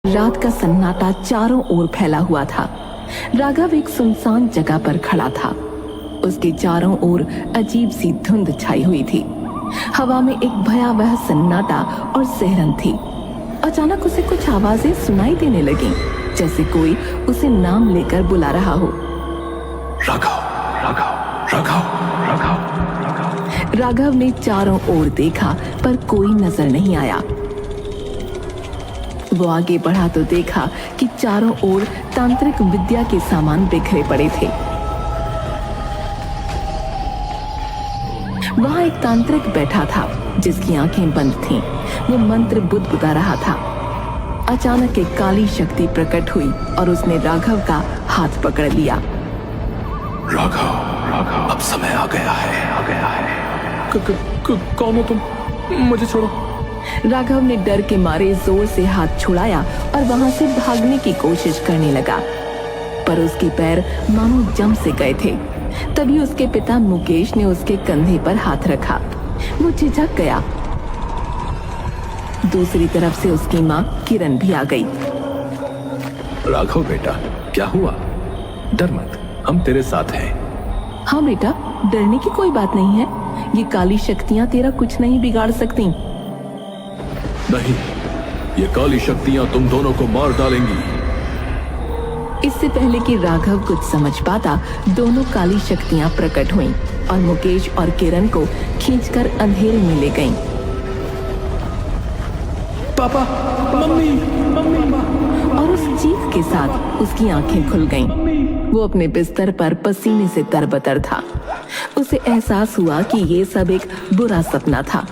रात का सन्नाटा चारों ओर फैला हुआ था। राघव एक सुनसान जगह पर खड़ा था। उसके चारों ओर अजीब सी धुंध छाई हुई थी। हवा में एक भयावह सन्नाटा और सिहरन थी। अचानक उसे कुछ आवाजें सुनाई देने लगीं, जैसे कोई उसे नाम लेकर बुला रहा हो। राघव, राघव, राघव, राघव, राघव। राघव ने चारों ओर देखा पर कोई नजर नहीं आया। वो आगे बढ़ा तो देखा कि चारों ओर तांत्रिक विद्या के सामान बिखरे पड़े थे। वहां एक तांत्रिक बैठा था जिसकी आंखें बंद थीं। वो मंत्र बुदबुदा रहा था। अचानक एक काली शक्ति प्रकट हुई और उसने राघव का हाथ पकड़ लिया। राघव, राघव, अब समय आ गया है, आ गया है। कौन हो तुम? मुझे छोड़ो। राघव ने डर के मारे जोर से हाथ छुड़ाया और वहां से भागने की कोशिश करने लगा, पर उसके पैर मानो जम से गए थे। तभी उसके पिता मुकेश ने उसके कंधे पर हाथ रखा। वो झिझक गया। दूसरी तरफ से उसकी माँ किरण भी आ गई। राघव बेटा, क्या हुआ? डर मत, हम तेरे साथ हैं। हाँ बेटा, डरने की कोई बात नहीं है। ये काली शक्तियाँ तेरा कुछ नहीं बिगाड़ सकती। नहीं, ये काली शक्तियां तुम दोनों को मार डालेंगी। इससे पहले कि राघव कुछ समझ पाता, दोनों काली शक्तियां प्रकट हुईं और मुकेश और किरण को खींचकर अंधेरे में ले गईं। पापा, मम्मी, मम्मी। और उस चीख के साथ उसकी आंखें खुल गईं। वो अपने बिस्तर पर पसीने से तरबतर था। उसे एहसास हुआ कि ये सब एक बुरा सपना था।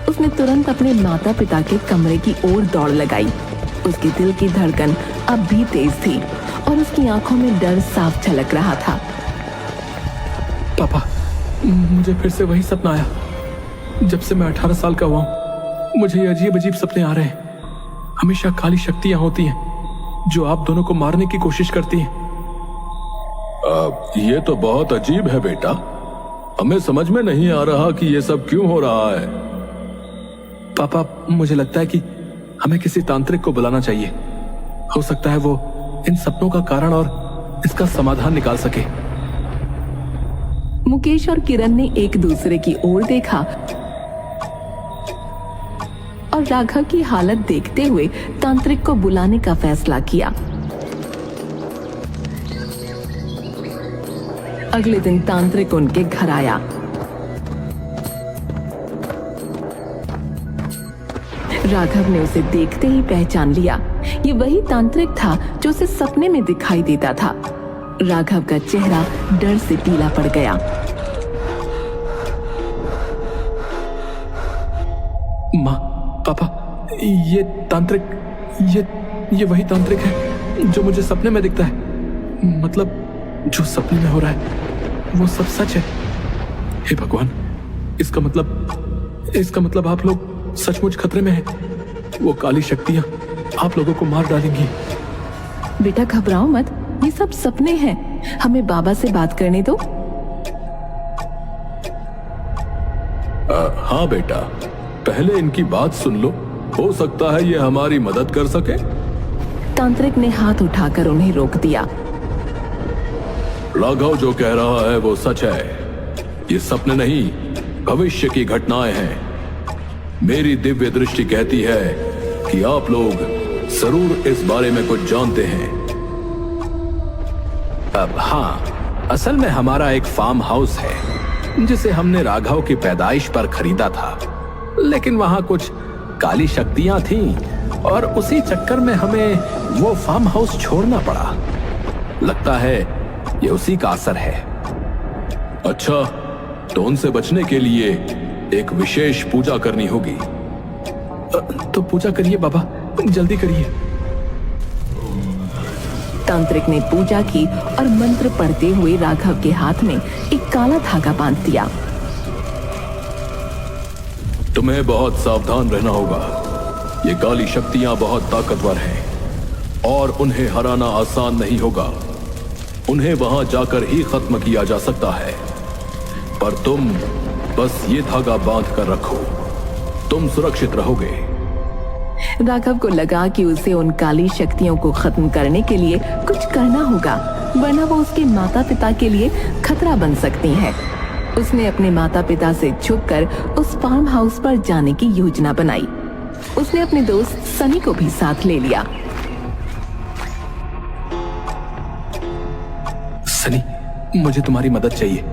उसने तुरंत अपने माता पिता के कमरे की ओर दौड़ लगाई। उसके दिल की धड़कन अब भी तेज थी और उसकी आंखों में डर साफ झलक रहा था। पापा, मुझे फिर से वही सपना आया। जब से मैं 18 साल का हुआ हूँ, मुझे ये अजीब अजीब सपने आ रहे हैं। हमेशा काली शक्तियां होती हैं जो आप दोनों को मारने की कोशिश करती हैं। ये तो बहुत अजीब है बेटा। हमें समझ में नहीं आ रहा कि ये सब क्यों हो रहा है। पापा, मुझे लगता है कि हमें किसी तांत्रिक को बुलाना चाहिए। हो सकता है वो इन सपनों का कारण और इसका समाधान निकाल सके। मुकेश और किरण ने एक दूसरे की ओर देखा और राघव की हालत देखते हुए तांत्रिक को बुलाने का फैसला किया। अगले दिन तांत्रिक उनके घर आया। राघव ने उसे देखते ही पहचान लिया। ये वही तांत्रिक था जो उसे सपने में दिखाई देता था। राघव का चेहरा डर से पीला पड़ गया। माँ, पापा, ये तांत्रिक, ये वही तांत्रिक है जो मुझे सपने में दिखता है। मतलब जो सपने में हो रहा है वो सब सच है। हे भगवान, इसका मतलब आप लोग सचमुच खतरे में हैं। वो काली शक्तियां आप लोगों को मार डालेंगी। बेटा घबराओ मत, ये सब सपने हैं। हमें बाबा से बात करने दो। हाँ बेटा, पहले इनकी बात सुन लो। हो सकता है ये हमारी मदद कर सके। तांत्रिक ने हाथ उठाकर उन्हें रोक दिया। राघव जो कह रहा है वो सच है। ये सपने नहीं, भविष्य की घटनाएं हैं। मेरी दिव्य दृष्टि कहती है कि आप लोग जरूर इस बारे में कुछ जानते हैं। अब हाँ, असल में हमारा एक फार्म हाउस है जिसे हमने राघव की पैदाइश पर खरीदा था, लेकिन वहां कुछ काली शक्तियां थीं और उसी चक्कर में हमें वो फार्म हाउस छोड़ना पड़ा। लगता है ये उसी का असर है। अच्छा, तो उनसे बचने के लिए एक विशेष पूजा करनी होगी। तो पूजा करिए बाबा, जल्दी करिए। तांत्रिक ने पूजा की और मंत्र पढ़ते हुए राघव के हाथ में एक काला धागा बांध दिया। तुम्हें बहुत सावधान रहना होगा। ये काली शक्तियां बहुत ताकतवर हैं और उन्हें हराना आसान नहीं होगा। उन्हें वहां जाकर ही खत्म किया जा सकता है, पर तुम बस ये धागा बांध कर रखो। तुम सुरक्षित रहोगे। राघव को लगा कि उसे उन काली शक्तियों को खत्म करने के लिए कुछ करना होगा, वरना वो उसके माता पिता के लिए खतरा बन सकती हैं। उसने अपने माता पिता से छुपकर उस फार्म हाउस पर जाने की योजना बनाई। उसने अपने दोस्त सनी को भी साथ ले लिया। सनी, मुझे तुम्हारी मदद चाहिए।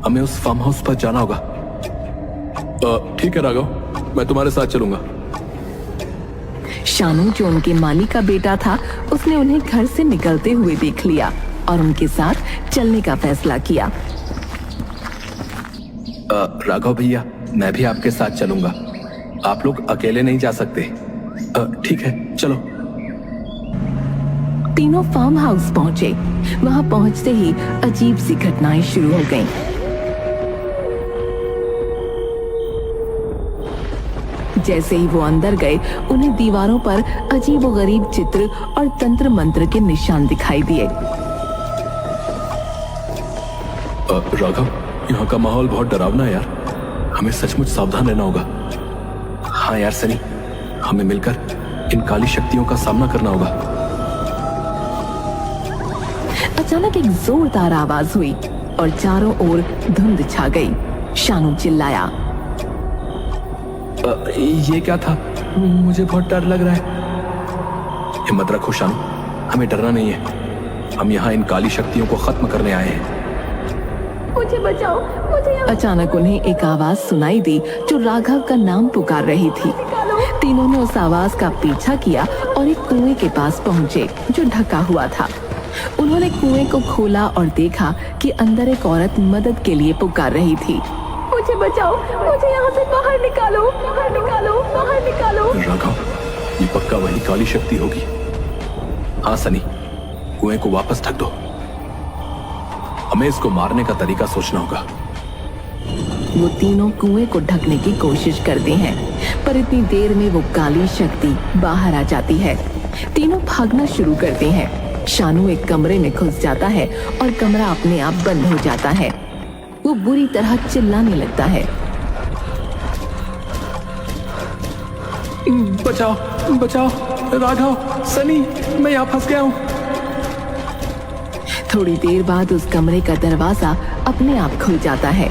हमें उस फार्म हाउस पर जाना होगा। ठीक है राघव, मैं तुम्हारे साथ चलूंगा। शानू, जो उनके माली का बेटा था, उसने उन्हें घर से निकलते हुए देख लिया और उनके साथ चलने का फैसला किया। राघव भैया, मैं भी आपके साथ चलूंगा। आप लोग अकेले नहीं जा सकते। ठीक है, चलो। तीनों फार्म हाउस पहुंचे। वहां पहुंचते ही अजीब सी घटनाएं शुरू हो गईं। जैसे ही वो अंदर गए, उन्हें दीवारों पर अजीबोगरीब चित्र और तंत्र मंत्र के निशान दिखाई दिए। राघव, यहाँ का माहौल बहुत डरावना है यार। हमें सचमुच सावधान रहना होगा। हाँ यार सनी, हमें मिलकर इन काली शक्तियों का सामना करना होगा। अचानक एक जोरदार आवाज हुई और चारों ओर धुंध छा गई। शानू चिल्लाया, ये क्या था? मुझे बहुत डर लग रहा है। हिम्मत रखो शानू, हमें डरना नहीं है। हम यहाँ इन काली शक्तियों को खत्म करने आए हैं। मुझे बचाओ, मुझे। अचानक उन्हें एक आवाज सुनाई दी जो राघव का नाम पुकार रही थी। तीनों ने उस आवाज का पीछा किया और एक कुएं के पास पहुंचे जो ढका हुआ था। उन्होंने कुएं को खोला और देखा कि अंदर एक औरत मदद के लिए पुकार रही थी। मुझे बचाओ, मुझे यहाँ से बाहर निकालो, बाहर निकालो, बाहर निकालो। राघव, ये पक्का वही काली शक्ति होगी। हाँ सनी, कुएं को वापस ढक दो। हमें इसको मारने का तरीका सोचना होगा। वो तीनों कुएं को ढकने की कोशिश करते हैं, पर इतनी देर में वो काली शक्ति बाहर आ जाती है। तीनों भागना शुरू करते हैं। शानू एक कमरे में घुस जाता है और कमरा अपने आप बंद हो जाता है। वो बुरी तरह चिल्लाने लगता है, बचाओ, बचाओ, राघव, सनी, मैं यहाँ फंस गया हूँ। थोड़ी देर बाद उस कमरे का दरवाजा अपने आप खुल जाता है।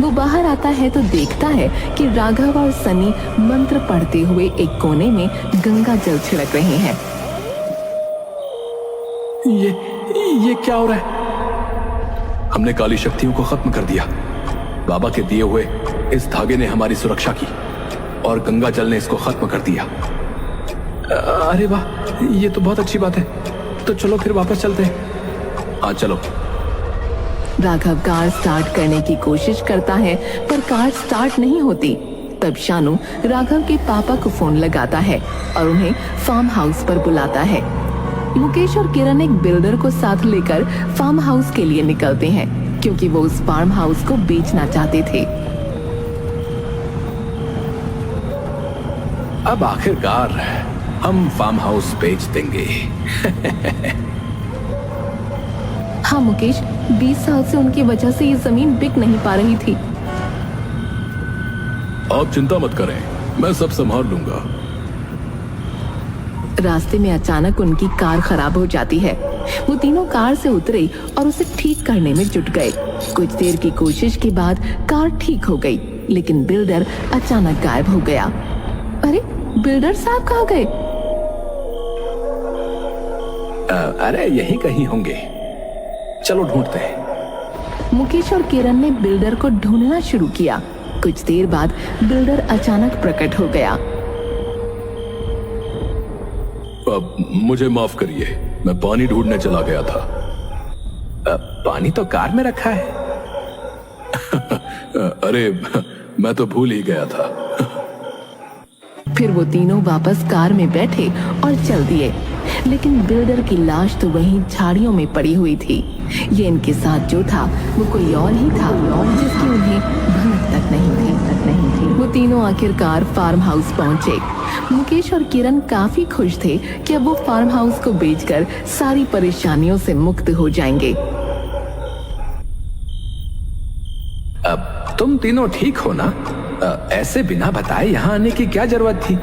वो बाहर आता है तो देखता है कि राघव और सनी मंत्र पढ़ते हुए एक कोने में गंगा जल छिड़क रहे हैं। ये क्या हो रहा है? हमने काली शक्तियों को खत्म कर दिया। बाबा के दिए हुए इस धागे ने हमारी सुरक्षा की और गंगा जल ने इसको खत्म कर दिया। अरे वाह, ये तो बहुत अच्छी बात है। तो चलो फिर वापस चलते हैं। हाँ चलो। राघव कार स्टार्ट करने की कोशिश करता है, पर कार स्टार्ट नहीं होती। तब शानू राघव के पापा को फोन लगाता है और उन्हें फार्म हाउस पर बुलाता है। मुकेश और किरण एक बिल्डर को साथ लेकर फार्म हाउस के लिए निकलते हैं, क्योंकि वो उस फार्म हाउस को बेचना चाहते थे। अब आखिरकार हम फार्म हाउस बेच देंगे। हाँ मुकेश, 20 साल से उनकी वजह से ये जमीन बिक नहीं पा रही थी। आप चिंता मत करें, मैं सब संभाल लूंगा। रास्ते में अचानक उनकी कार खराब हो जाती है। वो तीनों कार से उतरे और उसे ठीक करने में जुट गए। कुछ देर की कोशिश के बाद कार ठीक हो गई, लेकिन बिल्डर अचानक गायब हो गया। अरे बिल्डर साहब कहाँ गए? अरे यहीं कहीं होंगे, चलो ढूंढते हैं। मुकेश और किरण ने बिल्डर को ढूंढना शुरू किया। कुछ देर बाद बिल्डर अचानक प्रकट हो गया। अब मुझे माफ करिए, मैं पानी ढूंढने चला गया था। पानी तो कार में रखा है। अरे मैं तो भूल ही गया था। फिर वो तीनों वापस कार में बैठे और चल दिए, लेकिन बिल्डर की लाश तो वहीं झाड़ियों में पड़ी हुई थी। ये इनके साथ जो था वो कोई और ही था, जिसकी उन्हें भनक तक नहीं थी। वो तीनों आखिरकार फार्म हाउस पहुंचे। मुकेश और किरण काफी खुश थे कि अब वो फार्म हाउस को बेचकर सारी परेशानियों से मुक्त हो जाएंगे। अब तुम तीनों ठीक हो ना? ऐसे बिना बताए यहाँ आने की क्या जरूरत थी?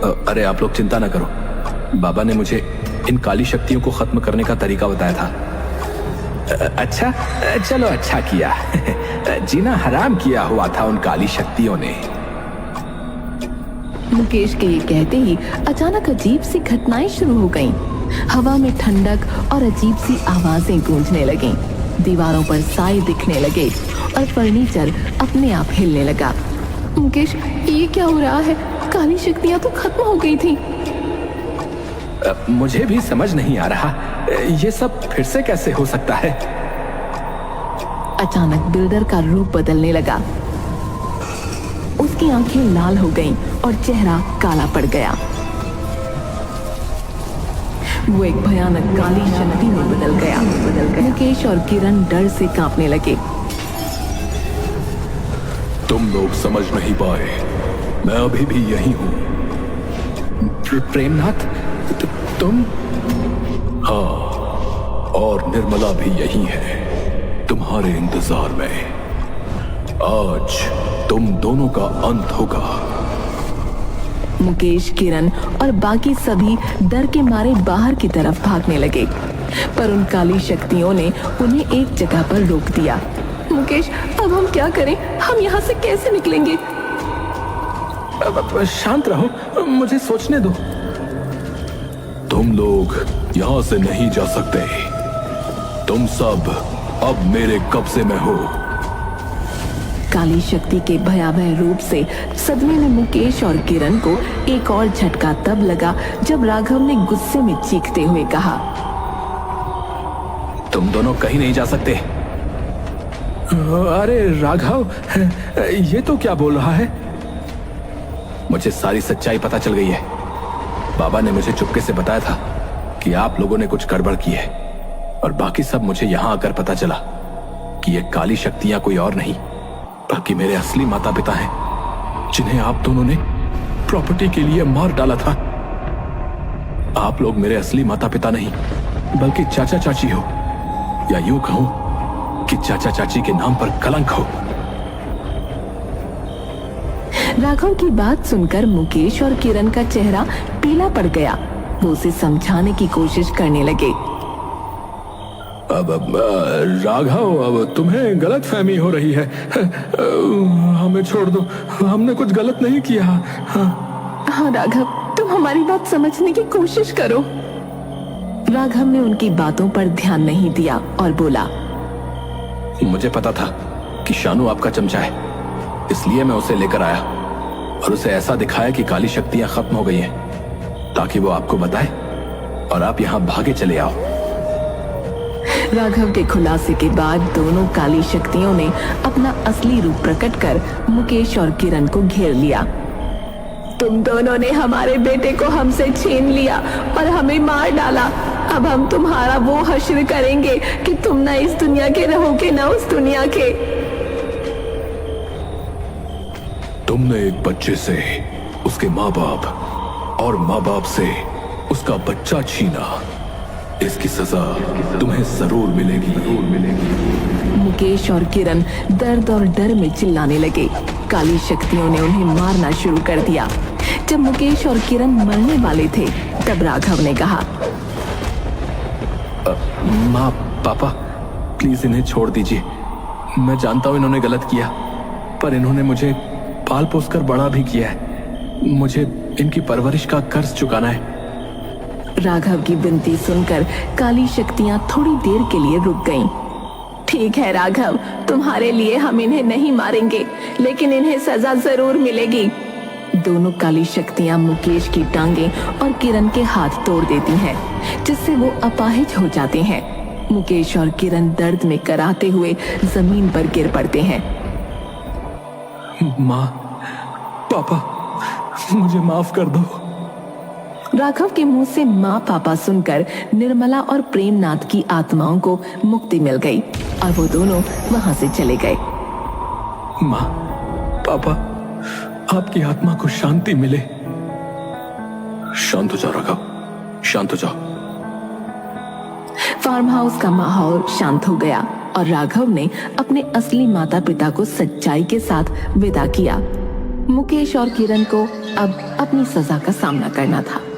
अरे आप लोग चिंता ना करो, बाबा ने मुझे इन काली शक्तियों को खत्म करने का तरीका बताया था। अच्छा, चलो अच्छा किया। जीना हराम किया हुआ था उन काली शक्तियों ने। मुकेश के ये कहते ही अचानक अजीब सी घटनाएं शुरू हो गईं। हवा में ठंडक और अजीब सी आवाजें गूंजने लगीं। दीवारों पर साए दिखने लगे और फर्नीचर अपने आप हिलने लगा। मुकेश, ये क्या हो रहा है? काली शक्तियां तो खत्म हो गई थी। मुझे भी समझ नहीं आ रहा, ये सब फिर से कैसे हो सकता है। अचानक बिल्डर का रूप बदलने लगा। उसकी आंखें लाल हो गईं और चेहरा काला पड़ गया। वो एक भयानक काली शक्ति में बदल गया। मुकेश और किरण डर से कांपने लगे। तुम लोग समझ नहीं पाए, मैं अभी भी यही हूं। प्रेमनाथ, तुम? हाँ, और निर्मला भी यही है, तुम्हारे इंतजार में। आज तुम दोनों का अंत होगा। मुकेश, किरण और बाकी सभी डर के मारे बाहर की तरफ भागने लगे, पर उन काली शक्तियों ने उन्हें एक जगह पर रोक दिया। मुकेश, अब हम क्या करें? हम यहाँ से कैसे निकलेंगे? शांत रहो, मुझे सोचने दो। तुम लोग यहां से नहीं जा सकते। तुम सब अब मेरे कब्जे में हो। काली शक्ति के भयावह रूप से सदमे में मुकेश और किरण को एक और झटका तब लगा जब राघव ने गुस्से में चीखते हुए कहा, तुम दोनों कहीं नहीं जा सकते। अरे राघव, ये तो क्या बोल रहा है? मुझे सारी सच्चाई पता चल गई है। बाबा ने मुझे चुपके से बताया था कि आप लोगों ने कुछ गड़बड़ की है, और बाकी सब मुझे यहां आकर पता चला कि ये काली शक्तियां कोई और नहीं बल्कि मेरे असली माता पिता हैं, जिन्हें आप दोनों ने प्रॉपर्टी के लिए मार डाला था। आप लोग मेरे असली माता पिता नहीं बल्कि चाचा चाची हो, या यूं कहूं कि चाचा चाची के नाम पर कलंक हो। राघव की बात सुनकर मुकेश और किरण का चेहरा पीला पड़ गया। वो उसे समझाने की कोशिश करने लगे। अब राघव, अब तुम्हें गलत फहमी हो रही है। हमें छोड़ दो, हमने कुछ गलत नहीं किया। हाँ राघव, तुम हमारी बात समझने की कोशिश करो। राघव ने उनकी बातों पर ध्यान नहीं दिया और बोला, मुझे पता था कि शानू आपका चमचा है, इसलिए मैं उसे लेकर आया और उसे ऐसा दिखाया कि काली शक्तियां खत्म हो गई हैं, ताकि वो आपको बताए और आप यहां भागे चले आओ। राघव के खुलासे के बाद दोनों काली शक्तियों ने अपना असली रूप प्रकट कर मुकेश और किरण को घेर लिया। तुम दोनों ने हमारे बेटे को हमसे छीन लिया और हमें मार डाला। अब हम तुम्हारा वो हश्र करेंगे कि तुम ना इस दुनिया के रहोगे ना उस दुनिया के। तुमने एक बच्चे से उसके माँ बाप और माँ बाप से उसका बच्चा छीना, इसकी सजा तुम्हें जरूर मिलेगी। मुकेश और किरण दर्द और डर में चिल्लाने लगे। काली शक्तियों ने उन्हें मारना शुरू कर दिया। जब मुकेश और किरण मरने वाले थे तब राघव ने कहा, माँ पापा, प्लीज इन्हें छोड़ दीजिए। मैं जानता हूं इन्होंने गलत किया, पर इन्होंने मुझे पाल पोस कर बड़ा भी किया है। मुझे इनकी परवरिश का कर्ज चुकाना है। राघव की विनती सुनकर काली शक्तियां थोड़ी देर के लिए रुक गईं। ठीक है राघव, तुम्हारे लिए हम इन्हें नहीं मारेंगे, लेकिन इन्हें सजा जरूर मिलेगी। दोनों काली शक्तियां मुकेश की टांगें और किरण के हाथ तोड़ देती हैं, जिससे वो अपाहिज हो जाते हैं। मुकेश और किरण दर्द में कराहते हुए जमीन पर गिर पड़ते हैं। माँ, पापा, मुझे माफ कर दो। राघव के मुंह से माँ पापा सुनकर निर्मला और प्रेमनाथ की आत्माओं को मुक्ति मिल गई और वो दोनों वहां से चले गए। माँ, पापा, आपकी आत्मा को शांति मिले। शांत हो जाओ राघव, शांत हो जाओ। फार्म हाउस का माहौल शांत हो गया और राघव ने अपने असली माता पिता को सच्चाई के साथ विदा किया। मुकेश और किरण को अब अपनी सजा का सामना करना था।